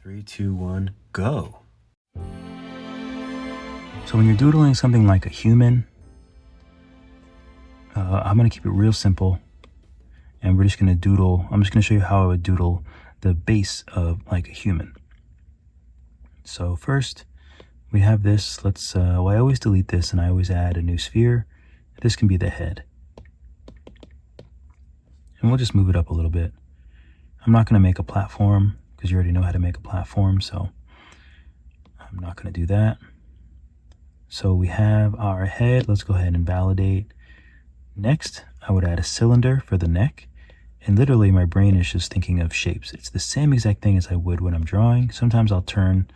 3, 2, 1, go. So when you're doodling something like a human, I'm going to keep it real simple. And we're just going to doodle. I'm just going to show you how I would doodle the base of like a human. So first we have this. Let's, well, I always delete this and I always add a new sphere. This can be the head. And we'll just move it up a little bit. I'm not going to make a platform because you already know how to make a platform. So I'm not going to do that. So we have our head. Let's go ahead and validate. Next, I would add a cylinder for the neck. And literally my brain is just thinking of shapes. It's the same exact thing as I would when I'm drawing. Sometimes I'll turn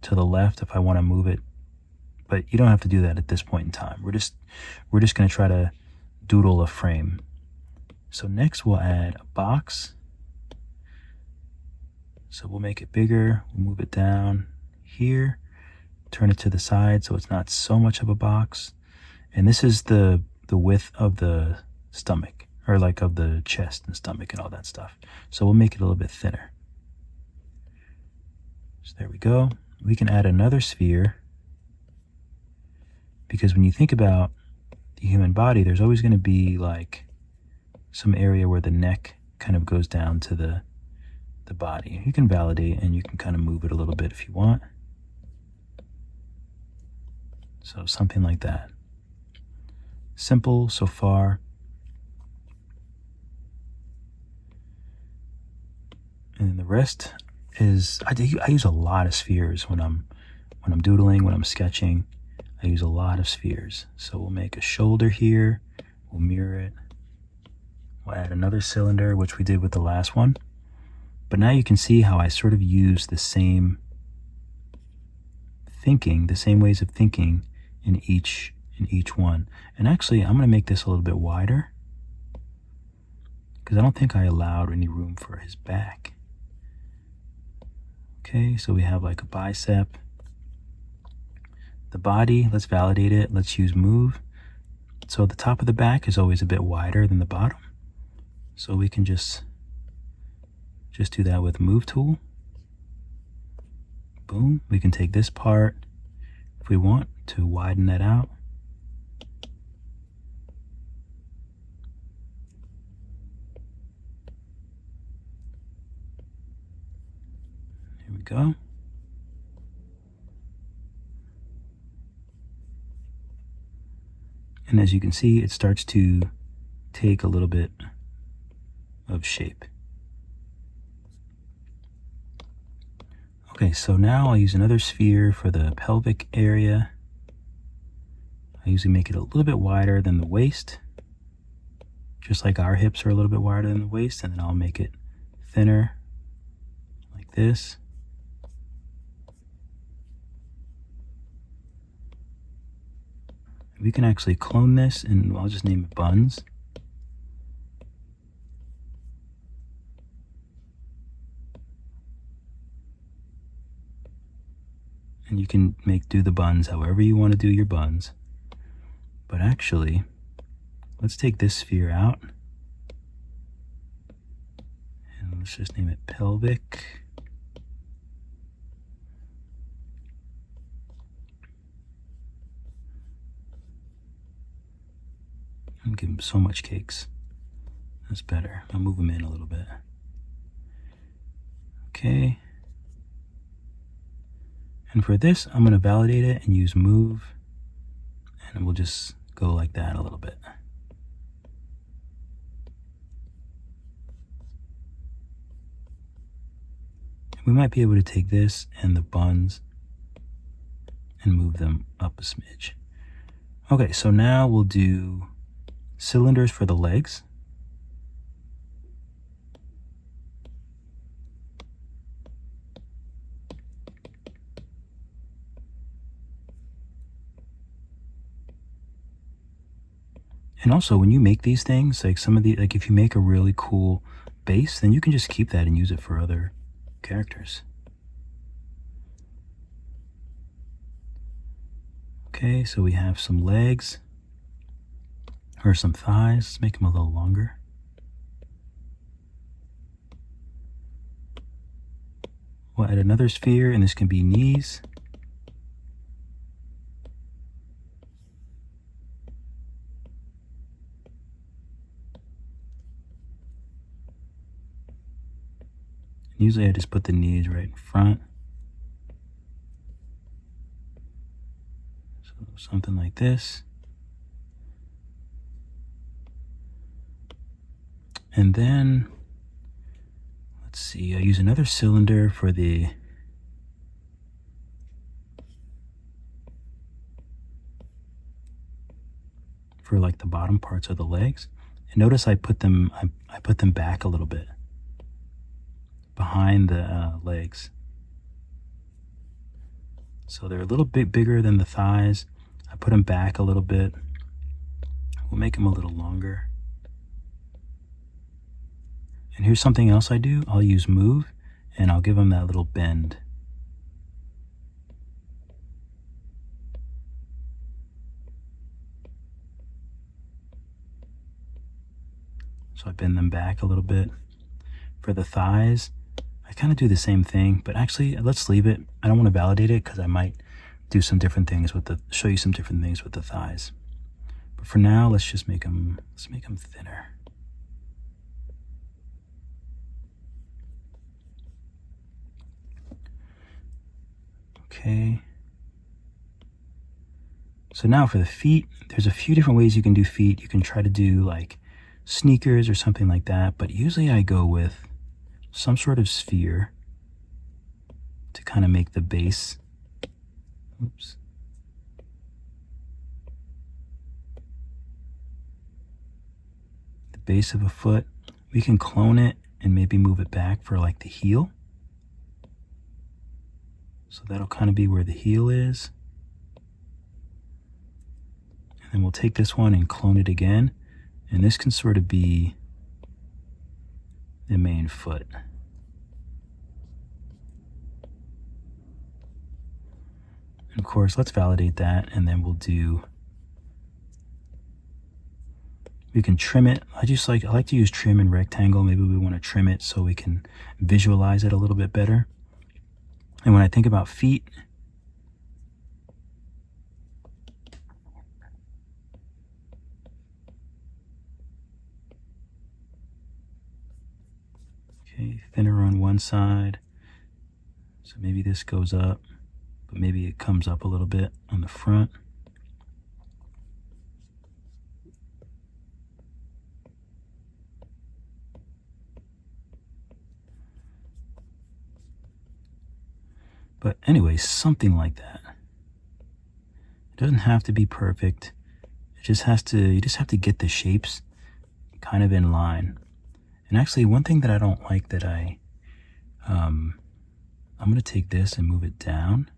to the left if I want to move it, but you don't have to do that at this point in time. We're just going to try to doodle a frame. So next we'll add a box. So we'll make it bigger. We'll move it down here, turn it to the side so it's not so much of a box. And this is the width of the stomach, or like of the chest and stomach and all that stuff. So we'll make it a little bit thinner. So there we go. We can add another sphere, because when you think about the human body, there's always going to be like some area where the neck kind of goes down to the body. You can validate and you can kind of move it a little bit if you want. So something like that. Simple so far. And the rest is, I use a lot of spheres when I'm doodling, when I'm sketching. I use a lot of spheres. So we'll make a shoulder here. We'll mirror it. We'll add another cylinder, which we did with the last one. But now you can see how I sort of use the same thinking, the same ways of thinking in each one. And actually, I'm going to make this a little bit wider, because I don't think I allowed any room for his back. Okay, so we have like a bicep. The body, let's validate it. Let's use move. So the top of the back is always a bit wider than the bottom. So we can just do that with move tool. Boom. We can take this part if we want to widen that out. Here we go. And as you can see, it starts to take a little bit of shape. Okay, so now I'll use another sphere for the pelvic area. I usually make it a little bit wider than the waist, just like our hips are a little bit wider than the waist, and then I'll make it thinner like this. We can actually clone this, and I'll just name it buns. And you can do the buns however you want to do your buns. But actually, let's take this sphere out. And let's just name it pelvic. I'm giving him so much cakes. That's better. I'll move him in a little bit. Okay. And for this, I'm going to validate it and use move. And we'll just go like that a little bit. We might be able to take this and the buns and move them up a smidge. Okay, so now we'll do cylinders for the legs. And also, when you make these things, like if you make a really cool base, then you can just keep that and use it for other characters. Okay, so we have some legs, or some thighs. Let's make them a little longer. We'll add another sphere, and this can be knees. Usually I just put the knees right in front. So something like this. And then, let's see, I use another cylinder for like the bottom parts of the legs. And notice I put them back a little bit behind the legs. So they're a little bit bigger than the thighs. I put them back a little bit. We'll make them a little longer. And here's something else I do. I'll use move, and I'll give them that little bend. So I bend them back a little bit. For the thighs, I kind of do the same thing, but actually let's leave it. I don't want to validate it because I might do some different things show you some different things with the thighs. But for now, let's just make them thinner. Okay. So now for the feet, there's a few different ways you can do feet. You can try to do like sneakers or something like that, but usually I go with some sort of sphere to kind of make the base. Oops. The base of a foot. We can clone it and maybe move it back for like the heel. So that'll kind of be where the heel is. And then we'll take this one and clone it again. And this can sort of be the main foot. And of course, let's validate that, and then we can trim it. I like to use trim and rectangle. Maybe we want to trim it so we can visualize it a little bit better. And when I think about feet, okay, thinner on one side. So maybe this goes up, but maybe it comes up a little bit on the front. But anyway, something like that. It doesn't have to be perfect. You just have to get the shapes kind of in line. And actually, one thing that I don't like that I'm going to take this and move it down.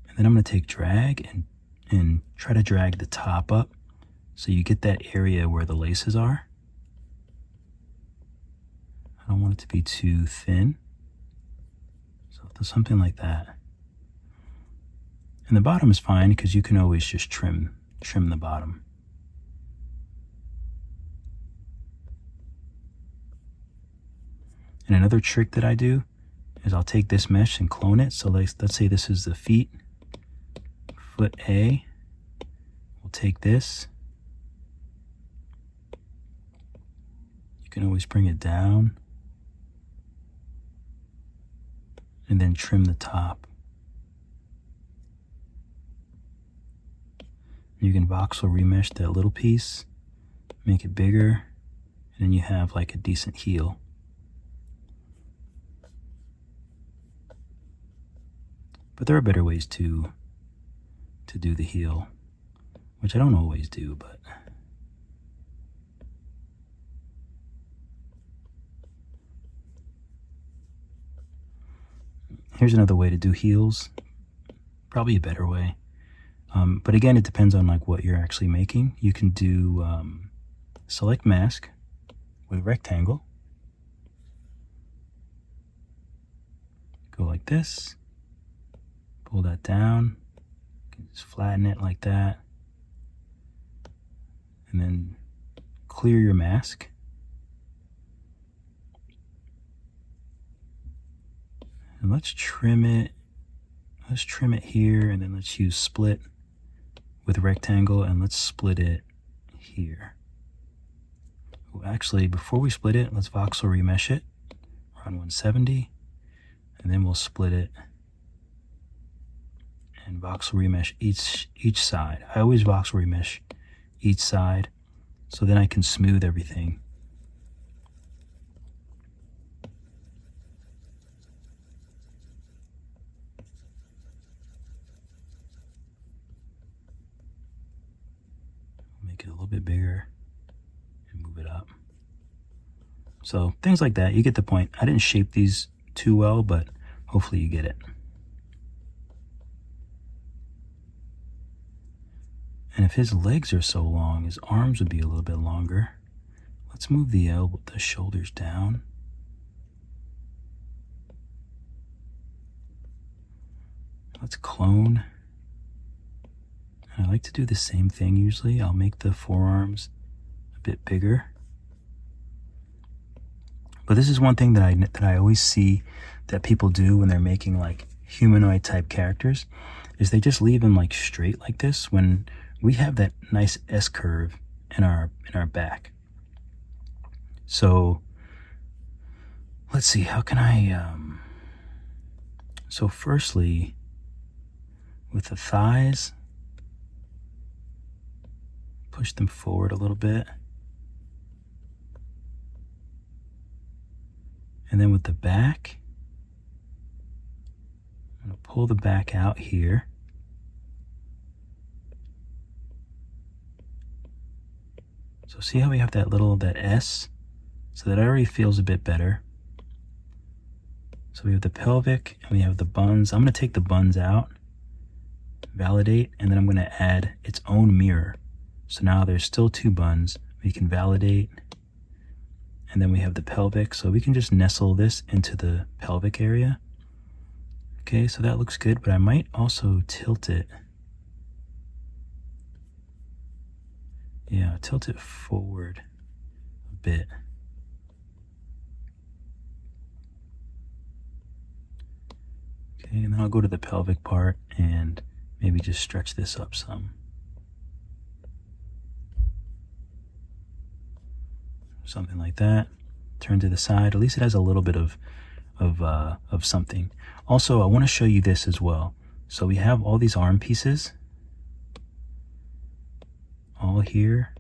And then I'm going to take drag and try to drag the top up so you get that area where the laces are. I don't want it to be too thin. So something like that. And the bottom is fine because you can always just trim the bottom. And another trick that I do is I'll take this mesh and clone it. So let's say this is the feet, foot A. We'll take this. You can always bring it down and then trim the top. You can voxel remesh that little piece, make it bigger, and then you have like a decent heel. But there are better ways to do the heel, which I don't always do, but here's another way to do heels, probably a better way. But again, it depends on like what you're actually making. You can do select mask with rectangle, go like this, pull that down, you can just flatten it like that, and then clear your mask. And let's trim it. Let's trim it here, and then let's use split with rectangle, and let's split it here. Well, actually, before we split it, let's voxel remesh it around 170, and then we'll split it and voxel remesh each side. I always voxel remesh each side, so then I can smooth everything. Make it a little bit bigger and move it up. So things like that, you get the point. I didn't shape these too well, but hopefully you get it. And if his legs are so long, his arms would be a little bit longer. Let's move the shoulders down. Let's clone. And I like to do the same thing usually. I'll make the forearms a bit bigger. But this is one thing that I always see that people do when they're making like humanoid type characters, is they just leave them like straight like this when we have that nice S curve in our back. So let's see, how can I so firstly, with the thighs, push them forward a little bit. And then with the back, I'm going to pull the back out here. So see how we have that S? So that already feels a bit better. So we have the pelvic and we have the buns. I'm going to take the buns out, validate, and then I'm going to add its own mirror. So now there's still two buns. We can validate, and then we have the pelvic. So we can just nestle this into the pelvic area. Okay, so that looks good, but I might also tilt it. Yeah, tilt it forward a bit. Okay, and then I'll go to the pelvic part and maybe just stretch this up some. Something like that. Turn to the side. At least it has a little bit of something. Also, I want to show you this as well. So we have all these arm pieces all here.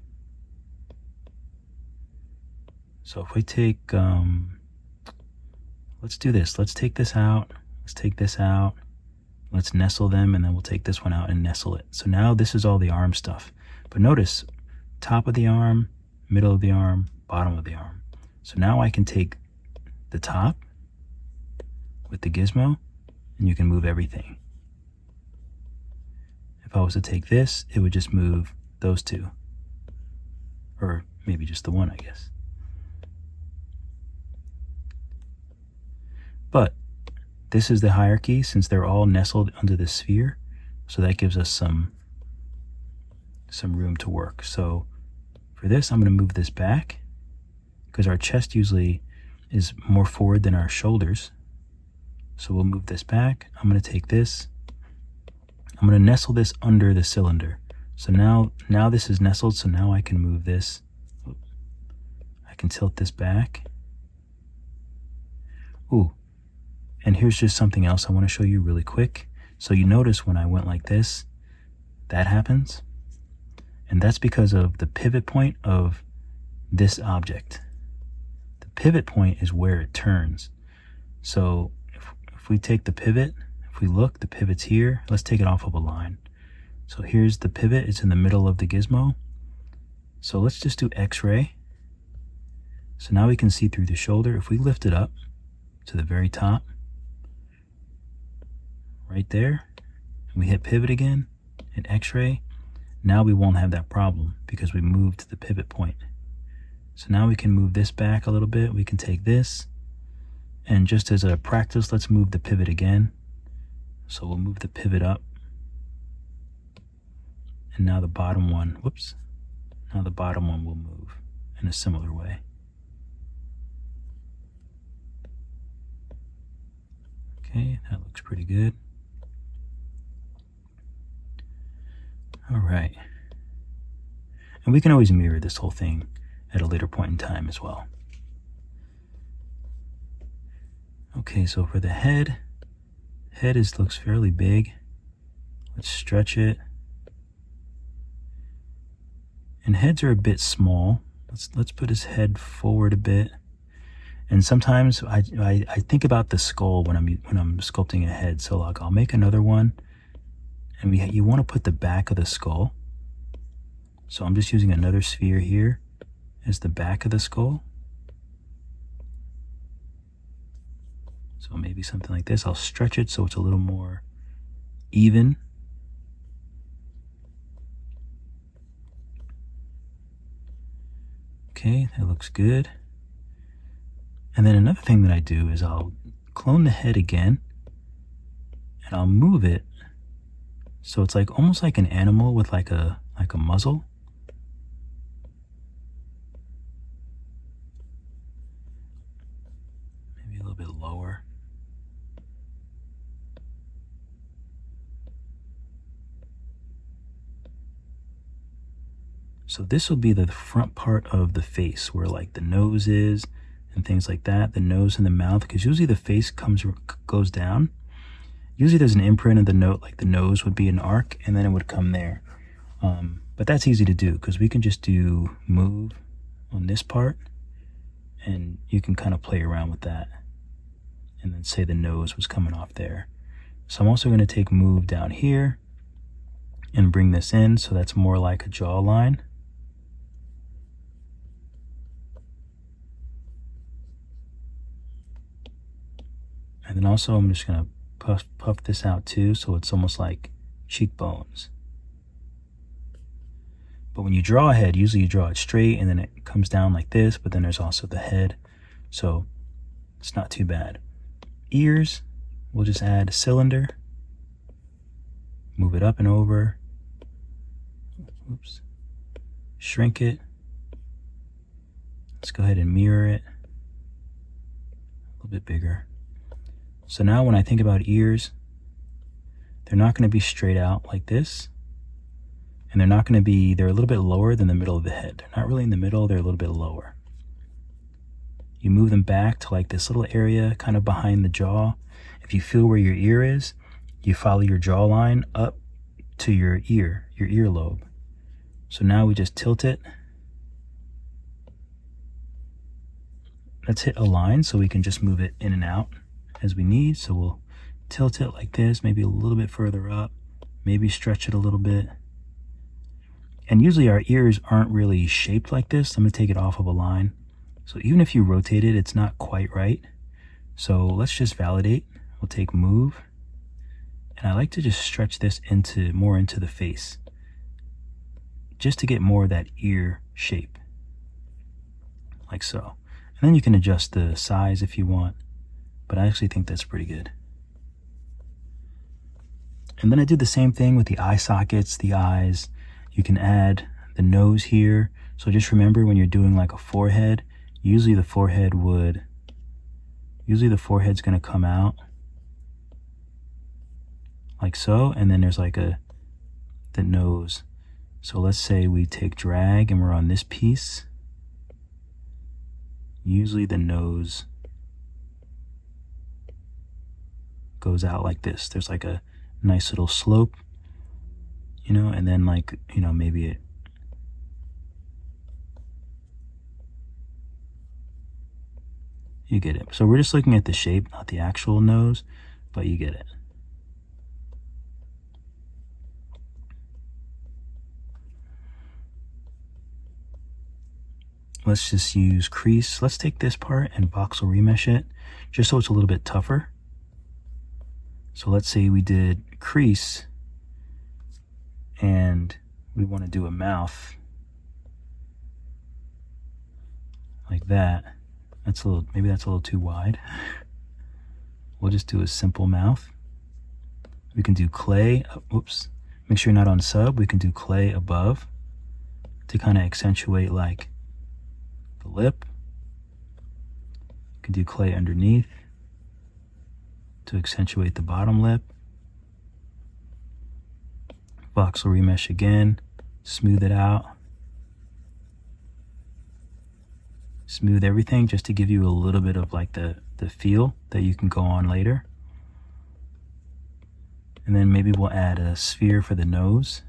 So if we take, let's do this. Let's take this out. Let's take this out. Let's nestle them, and then we'll take this one out and nestle it. So now this is all the arm stuff. But notice, top of the arm, middle of the arm, bottom of the arm. So now I can take the top with the gizmo, and you can move everything. If I was to take this, it would just move those two. Or maybe just the one, I guess. But this is the hierarchy since they're all nestled under the sphere. So that gives us some room to work. So for this, I'm going to move this back because our chest usually is more forward than our shoulders. So we'll move this back. I'm going to take this. I'm going to nestle this under the cylinder. So now this is nestled, so now I can move this. I can tilt this back. Ooh, and here's just something else I want to show you really quick. So you notice when I went like this, that happens. And that's because of the pivot point of this object. The pivot point is where it turns. So if we take the pivot, if we look, the pivot's here. Let's take it off of a line. So here's the pivot. It's in the middle of the gizmo. So let's just do X-ray. So now we can see through the shoulder. If we lift it up to the very top, right there, and we hit pivot again, hit X-ray, now we won't have that problem because we moved the pivot point. So now we can move this back a little bit. We can take this, and just as a practice, let's move the pivot again. So we'll move the pivot up. And now the bottom one, whoops, now the bottom one will move in a similar way. Okay, that looks pretty good. All right. And we can always mirror this whole thing at a later point in time as well. Okay, so for the head looks fairly big. Let's stretch it. And heads are a bit small. Let's put his head forward a bit. And sometimes I think about the skull when I'm sculpting a head. So like I'll make another one, and you want to put the back of the skull. So I'm just using another sphere here as the back of the skull. So maybe something like this. I'll stretch it so it's a little more even. Okay, that looks good. And then another thing that I do is I'll clone the head again, and I'll move it so it's like almost like an animal with like a muzzle. Maybe a little bit lower. So this will be the front part of the face where like the nose is and things like that, the nose and the mouth, because usually the face goes down. Usually there's an imprint of the note, like the nose would be an arc and then it would come there. But that's easy to do because we can just do move on this part and you can kind of play around with that. And then say the nose was coming off there. So I'm also going to take move down here and bring this in so that's more like a jawline. And then also I'm just going to puff this out too so it's almost like cheekbones. But when you draw a head, usually you draw it straight and then it comes down like this, but then there's also the head. So it's not too bad. Ears, we'll just add a cylinder. Move it up and over. Oops. Shrink it. Let's go ahead and mirror it. A little bit bigger. So now when I think about ears, they're not going to be straight out like this. And they're not going to be, they're a little bit lower than the middle of the head. They're not really in the middle, they're a little bit lower. You move them back to like this little area kind of behind the jaw. If you feel where your ear is, you follow your jawline up to your earlobe. So now we just tilt it. Let's hit align so we can just move it in and out as we need. So we'll tilt it like this, maybe a little bit further up, maybe stretch it a little bit. And usually our ears aren't really shaped like this. I'm going to take it off of a line. So even if you rotate it, it's not quite right. So let's just validate. We'll take move. And I like to just stretch this more into the face, just to get more of that ear shape, like so. And then you can adjust the size if you want, but I actually think that's pretty good. And then I do the same thing with the eye sockets, the eyes. You can add the nose here. So just remember when you're doing like a forehead, usually the forehead's going to come out like so, and then there's like the nose. So let's say we take drag and we're on this piece. Usually the nose goes out like this. There's like a nice little slope, you know, and then like, you know, maybe it, you get it. So we're just looking at the shape, not the actual nose, but you get it. Let's just use crease. Let's take this part and voxel remesh it, just so it's a little bit tougher. So let's say we did crease and we want to do a mouth like that. Maybe that's a little too wide. We'll just do a simple mouth. We can do clay. Oops. Make sure you're not on sub. We can do clay above to kind of accentuate like the lip. You can do clay underneath. to accentuate the bottom lip. Voxel remesh again, smooth it out. Smooth everything just to give you a little bit of like the feel that you can go on later. And then maybe we'll add a sphere for the nose.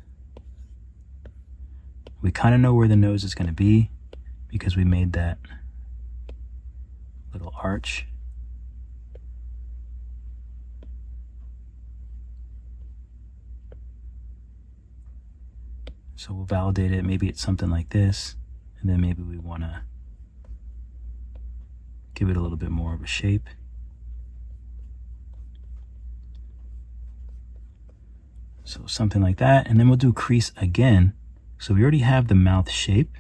We kind of know where the nose is going to be because we made that little arch. So we'll validate it. Maybe it's something like this. And then maybe we want to give it a little bit more of a shape. So something like that. And then we'll do crease again. So we already have the mouth shape,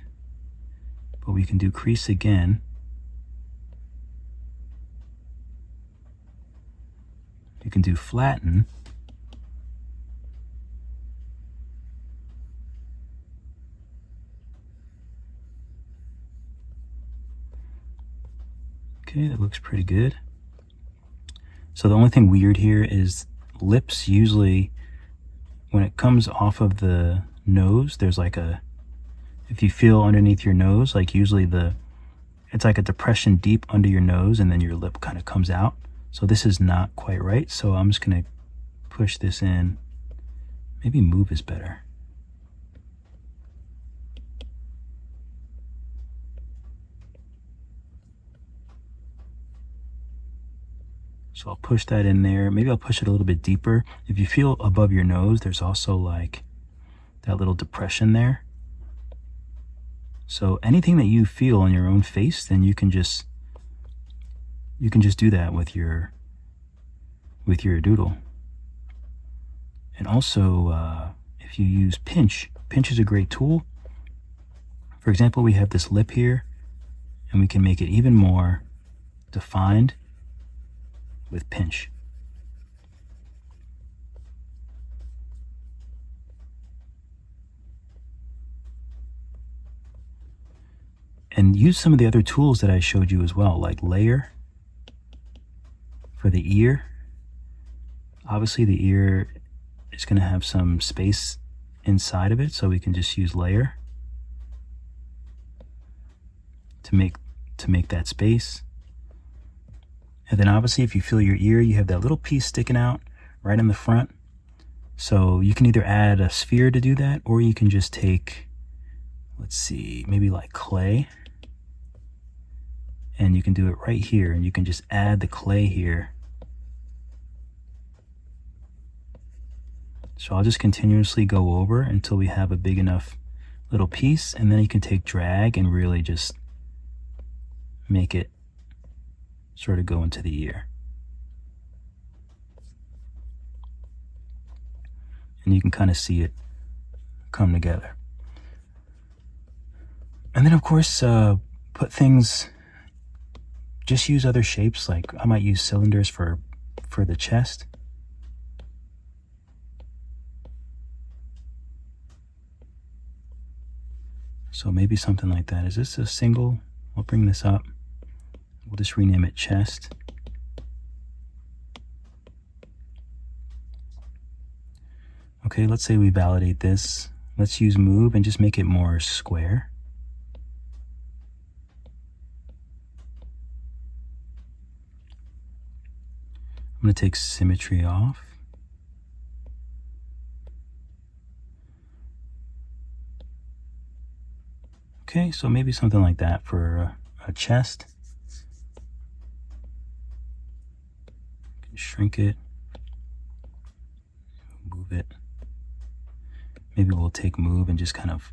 but we can do crease again. You can do flatten. Okay, that looks pretty good. So the only thing weird here is lips usually, when it comes off of the nose, there's like a, if you feel underneath your nose, like usually it's like a depression deep under your nose and then your lip kind of comes out. So this is not quite right. So I'm just going to push this in. Maybe move is better. So I'll push that in there. Maybe I'll push it a little bit deeper. If you feel above your nose, there's also like that little depression there. So anything that you feel on your own face, then you can just do that with your doodle. And also, if you use pinch is a great tool. For example, we have this lip here, and we can make it even more defined with pinch. And use some of the other tools that I showed you as well, like layer for the ear. Obviously the ear is going to have some space inside of it, so we can just use layer to make that space. And then obviously if you feel your ear, you have that little piece sticking out right in the front. So you can either add a sphere to do that, or you can just take, let's see, maybe like clay. And you can do it right here, and you can just add the clay here. So I'll just continuously go over until we have a big enough little piece, and then you can take drag and really just make it sort of go into the ear. And you can kind of see it come together. And then of course, put things, just use other shapes. Like I might use cylinders for the chest. So maybe something like that. Is this a single? I'll bring this up. We'll just rename it chest. Okay, let's say we validate this. Let's use move and just make it more square. I'm going to take symmetry off. Okay, so maybe something like that for a chest. You can shrink it, move it. Maybe we'll take move and just kind of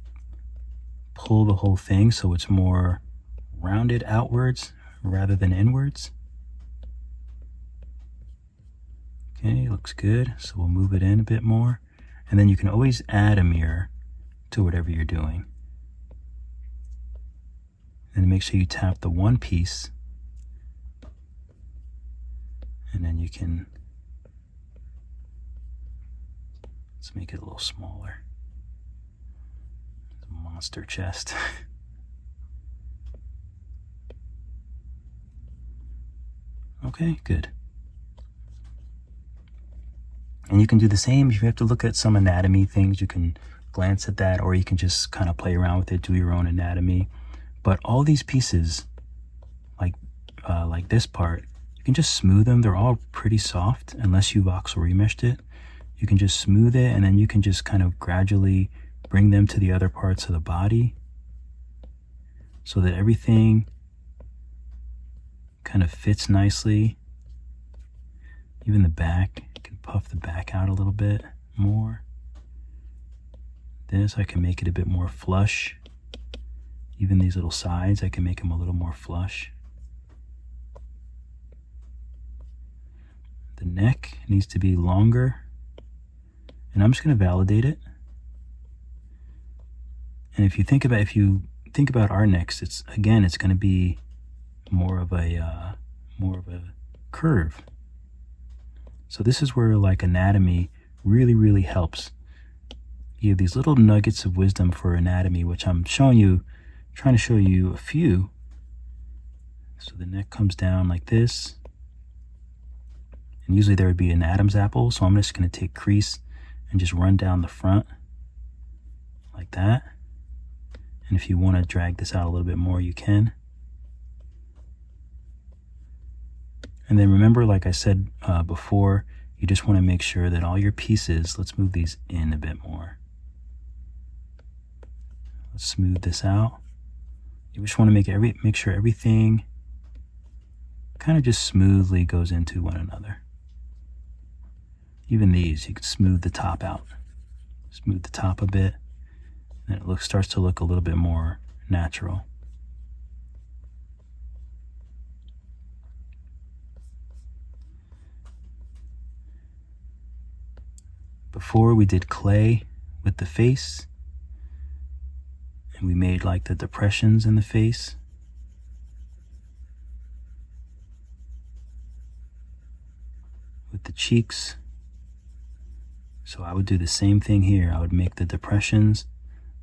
pull the whole thing so it's more rounded outwards rather than inwards. Okay, looks good. So we'll move it in a bit more. And then you can always add a mirror to whatever you're doing. And make sure you tap the one piece. And then you can, let's make it a little smaller. It's a monster chest. Okay, good. And you can do the same if you have to look at some anatomy things. You can glance at that, or you can just kind of play around with it, do your own anatomy. But all these pieces, like this part, you can just smooth them. They're all pretty soft unless you've voxel remeshed it. You can just smooth it, and then you can just kind of gradually bring them to the other parts of the body so that everything kind of fits nicely. Even the back, you can puff the back out a little bit more. This, I can make it a bit more flush. Even these little sides, I can make them a little more flush. The neck needs to be longer. And I'm just going to validate it. And if you think about our necks, it's going to be more of a curve. So this is where like anatomy really helps. You have these little nuggets of wisdom for anatomy, which I'm trying to show you a few. So the neck comes down like this. And usually there would be an Adam's apple. So I'm just going to take crease and just run down the front like that. And if you want to drag this out a little bit more, you can. And then remember, like I said before, you just want to make sure that all your pieces, let's move these in a bit more. Let's smooth this out. You just want to make sure everything kind of just smoothly goes into one another. Even these, you can smooth the top out. Smooth the top a bit, and it starts to look a little bit more natural. Before we did clay with the face, and we made like the depressions in the face. With the cheeks. So I would do the same thing here. I would make the depressions,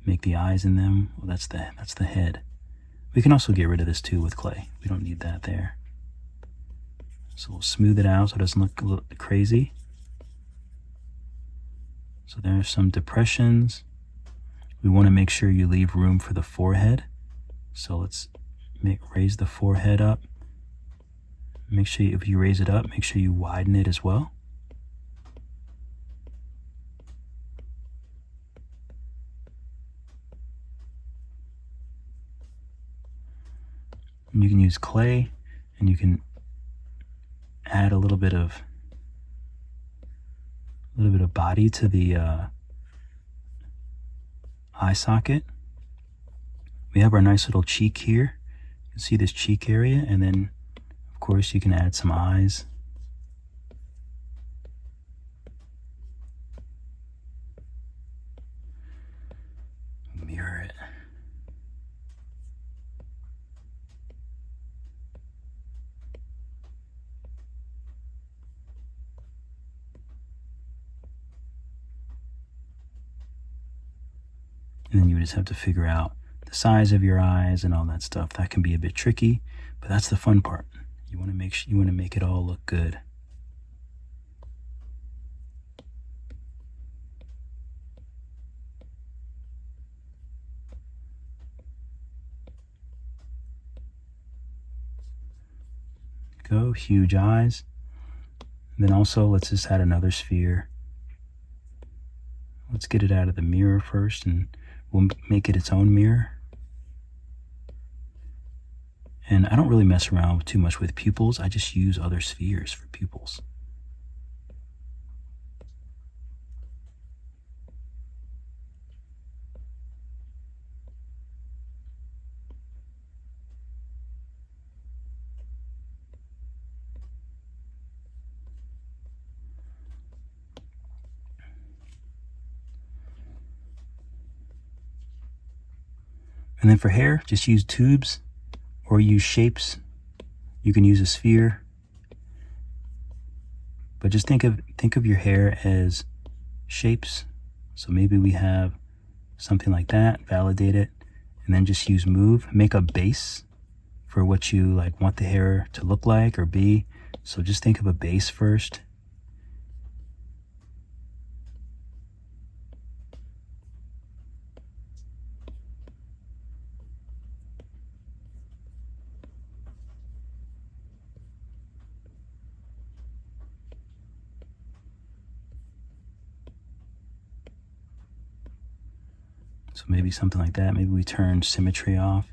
make the eyes in them. Well, that's the head. We can also get rid of this too with clay. We don't need that there. So we'll smooth it out so it doesn't look a little crazy. So there's some depressions. We want to make sure you leave room for the forehead. So let's raise the forehead up. Make sure if you raise it up, make sure you widen it as well. And you can use clay, and you can add a little bit of body to the eye socket. We have our nice little cheek here. You can see this cheek area, and then of course you can add some eyes. Mirror it. And then you just have to figure out the size of your eyes and all that stuff. That can be a bit tricky, but that's the fun part. You want to make it all look good. Go, huge eyes. And then also let's just add another sphere. Let's get it out of the mirror first, and we'll make it its own mirror. And I don't really mess around too much with pupils. I just use other spheres for pupils. And then for hair, just use tubes or use shapes. You can use a sphere. But just think of your hair as shapes. So maybe we have something like that, validate it, and then just use move, make a base for what you want the hair to look like or be. So just think of a base first. So maybe something like that. Maybe we turn symmetry off,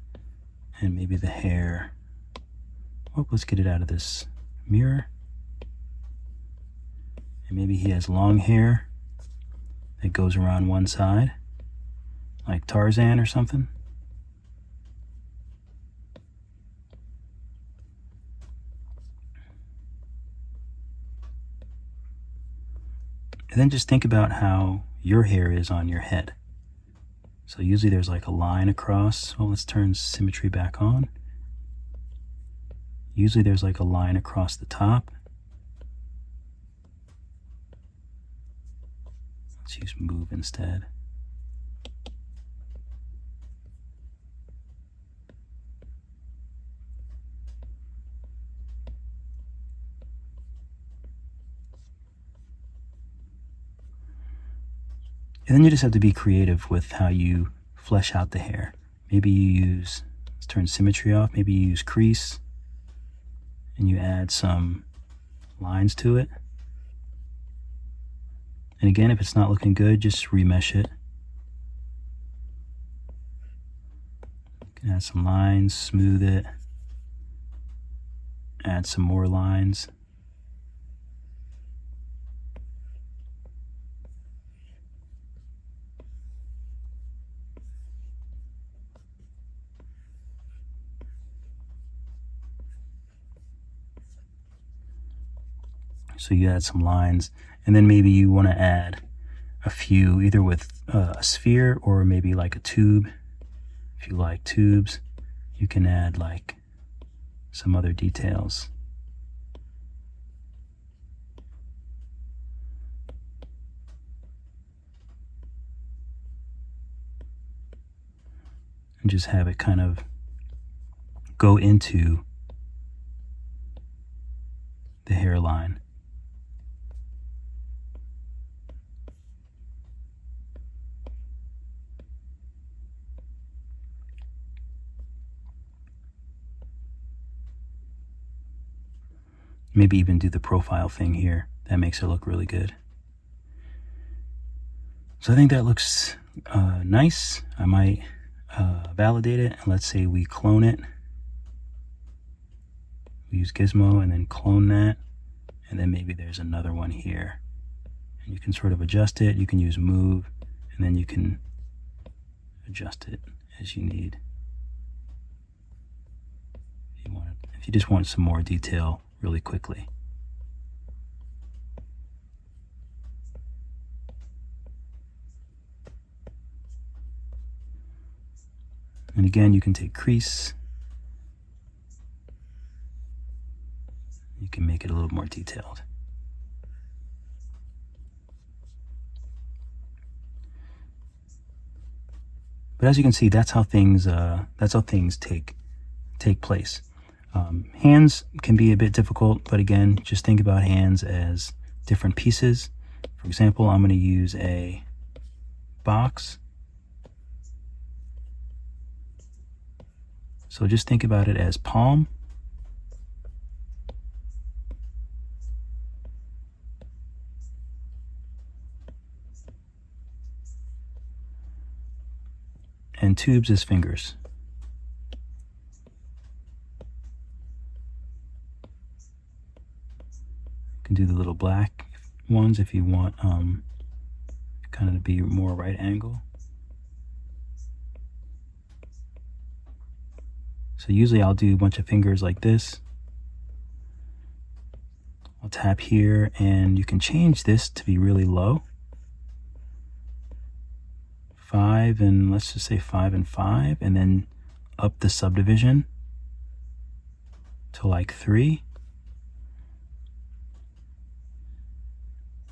and maybe the hair. Oh, let's get it out of this mirror. And maybe he has long hair that goes around one side, like Tarzan or something. And then just think about how your hair is on your head. So usually there's like a line across. Well, let's turn symmetry back on. Usually there's like a line across the top. Let's use move instead. And then you just have to be creative with how you flesh out the hair. Maybe you use, let's turn symmetry off, maybe you use crease and you add some lines to it. And again, if it's not looking good, just remesh it. You can add some lines, smooth it, add some more lines. So you add some lines, and then maybe you want to add a few, either with a sphere or maybe like a tube. If you like tubes, you can add like some other details. And just have it kind of go into the hairline. Maybe even do the profile thing here. That makes it look really good. So I think that looks nice. I might validate it. Let's say we clone it. We use Gizmo and then clone that. And then maybe there's another one here. And you can sort of adjust it. You can use move, and then you can adjust it as you need. If you just want some more detail really quickly. And again, you can take crease. You can make it a little more detailed. But as you can see, that's how things take place. Hands can be a bit difficult, but again, just think about hands as different pieces. For example, I'm going to use a box. So just think about it as palm. And tubes as fingers. You can do the little black ones if you want kind of to be more right angle. So usually I'll do a bunch of fingers like this. I'll tap here, and you can change this to be really low. 5 and let's just say 5 and 5, and then up the subdivision to like 3.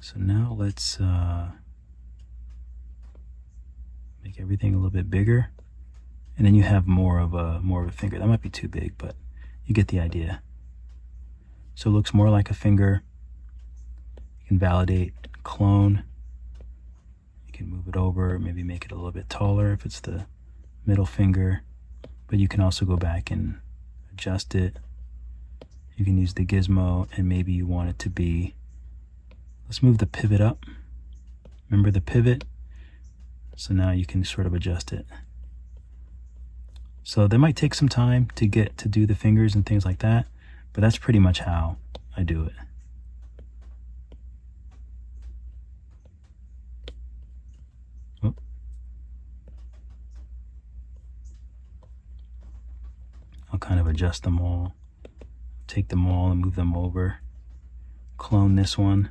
So now let's make everything a little bit bigger, and then you have more of a finger. That might be too big, but you get the idea. So it looks more like a finger. You can validate, clone. You can move it over, maybe make it a little bit taller if it's the middle finger, but you can also go back and adjust it. You can use the gizmo, and maybe you want it to be, let's move the pivot up. Remember the pivot? So now you can sort of adjust it. So that might take some time to get to do the fingers and things like that, but that's pretty much how I do it. Oh. I'll kind of adjust them all, take them all and move them over, clone this one.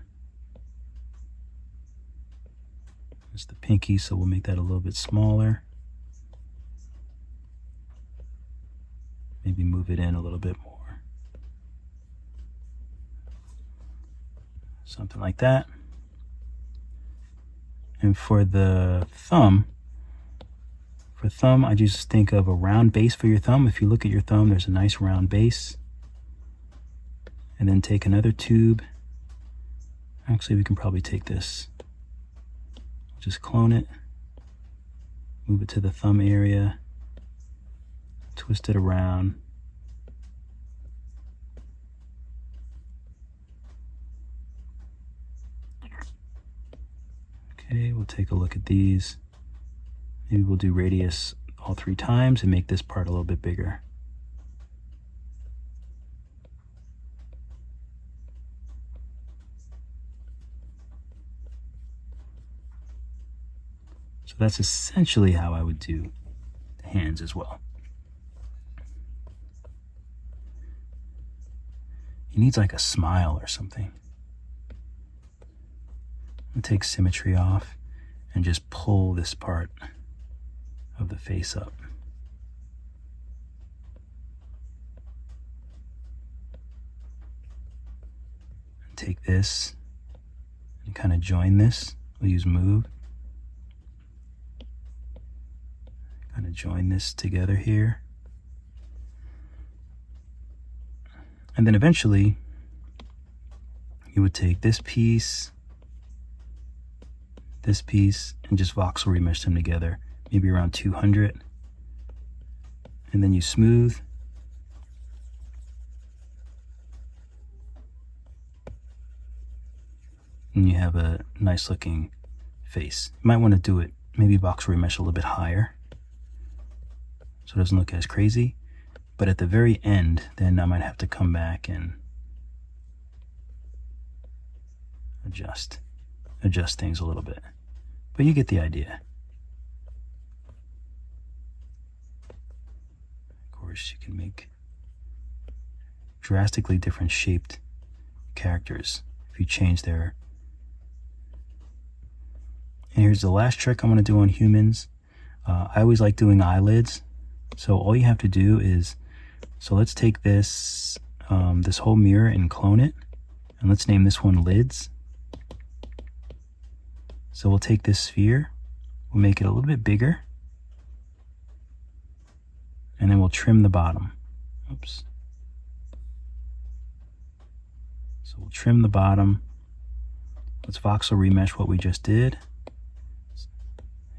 It's the pinky, so we'll make that a little bit smaller. Maybe move it in a little bit more. Something like that. And for the thumb, I just think of a round base for your thumb. If you look at your thumb, there's a nice round base. And then take another tube. Actually, we can probably take this. Just clone it, move it to the thumb area, twist it around. Okay, we'll take a look at these. Maybe we'll do radius all 3 times and make this part a little bit bigger. So that's essentially how I would do the hands as well. He needs like a smile or something. I'll take symmetry off and just pull this part of the face up. And take this and kind of join this. We'll use move. Kind of join this together here. And then eventually you would take this piece, and just voxel remesh them together, maybe around 200. And then you smooth. And you have a nice looking face. You might want to do it, maybe voxel remesh a little bit higher, so it doesn't look as crazy. But at the very end, then I might have to come back and adjust things a little bit. But you get the idea. Of course, you can make drastically different shaped characters if you change their... And here's the last trick I'm going to do on humans. I always like doing eyelids. So all you have to do is, so let's take this this whole mirror and clone it, and let's name this one lids. So we'll take this sphere, we'll make it a little bit bigger, and then we'll trim the bottom. Oops. So we'll trim the bottom. Let's voxel remesh what we just did,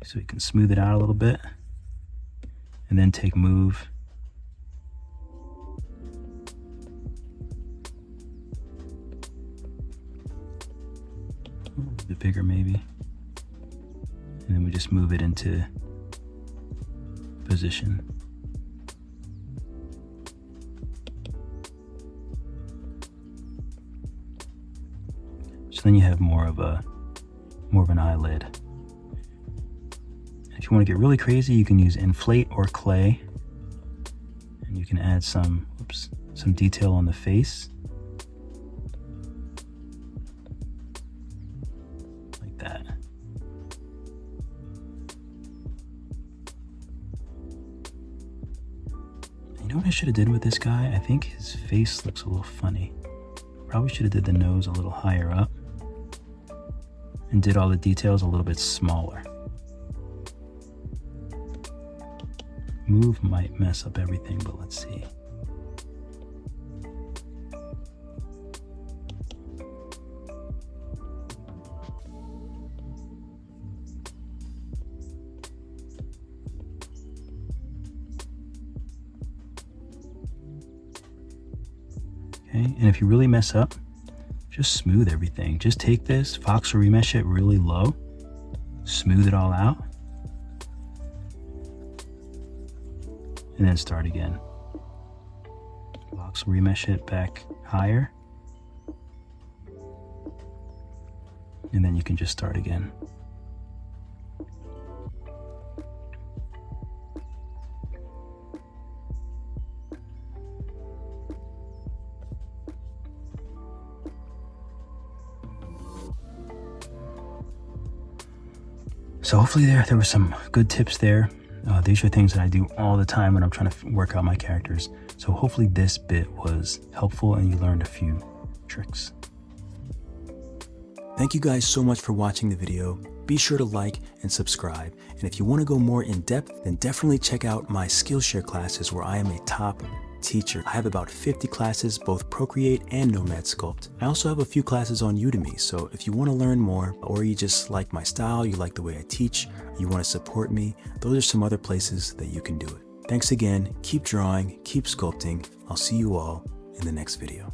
so we can smooth it out a little bit. And then take move. A little bit bigger maybe. And then we just move it into position. So then you have more of an eyelid. If you want to get really crazy, you can use inflate or clay, and you can add some detail on the face, like that. You know what I should have did with this guy? I think his face looks a little funny. Probably should have did the nose a little higher up and did all the details a little bit smaller. Move might mess up everything, but let's see. Okay, and if you really mess up, just smooth everything. Just take this, voxel remesh it really low, smooth it all out, and then start again. Box, remesh it back higher, and then you can just start again. So hopefully there were some good tips there. These are things that I do all the time when I'm trying to work out my characters. So hopefully this bit was helpful and you learned a few tricks. Thank you guys so much for watching the video. Be sure to like and subscribe. And if you want to go more in depth, then definitely check out my Skillshare classes where I am a top teacher. I have about 50 classes, both Procreate and Nomad Sculpt. I also have a few classes on Udemy, so if you want to learn more, or you just like my style, you like the way I teach, you want to support me, those are some other places that you can do it. Thanks again, keep drawing, keep sculpting. I'll see you all in the next video.